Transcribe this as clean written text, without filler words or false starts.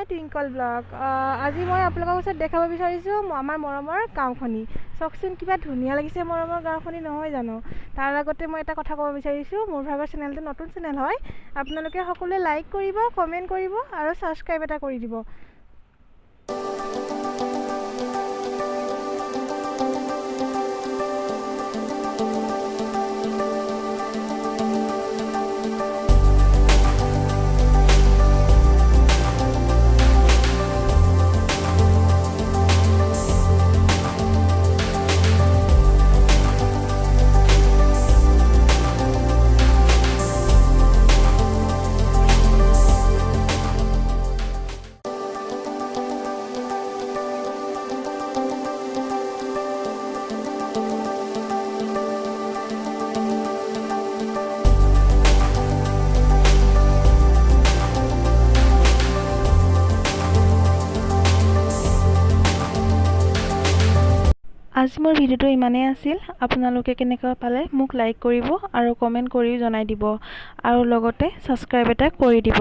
মাই Twinkle blog. আজি মই আপোনালোকৰ ওচৰত দেখাব বিচাৰিছোঁ আমাৰ মৰমৰ গাঁওখনি। চাওকচোন কিবা ধুনীয়া লাগিছে মৰমৰ গাঁওখনি নহয় জানো। তাৰ আগতে মই এটা কথা ক'ব বিচাৰিছোঁ, মোৰ ভাগৰ চেনেলটো নতুন চেনেল হয়। আপোনালোকে সকলোৱে লাইক কৰিব, কমেণ্ট কৰিব আৰু ছাবস্ক্ৰাইব এটা কৰি দিব। আজি মোৰ ভিডিঅ'টো ইমানেই আছিল। আপোনালোকে কেনেকুৱা পালে মোক লাইক কৰিব আৰু কমেণ্ট কৰি জনাই দিব আৰু লগতে ছাবস্ক্ৰাইব এটা কৰি দিব।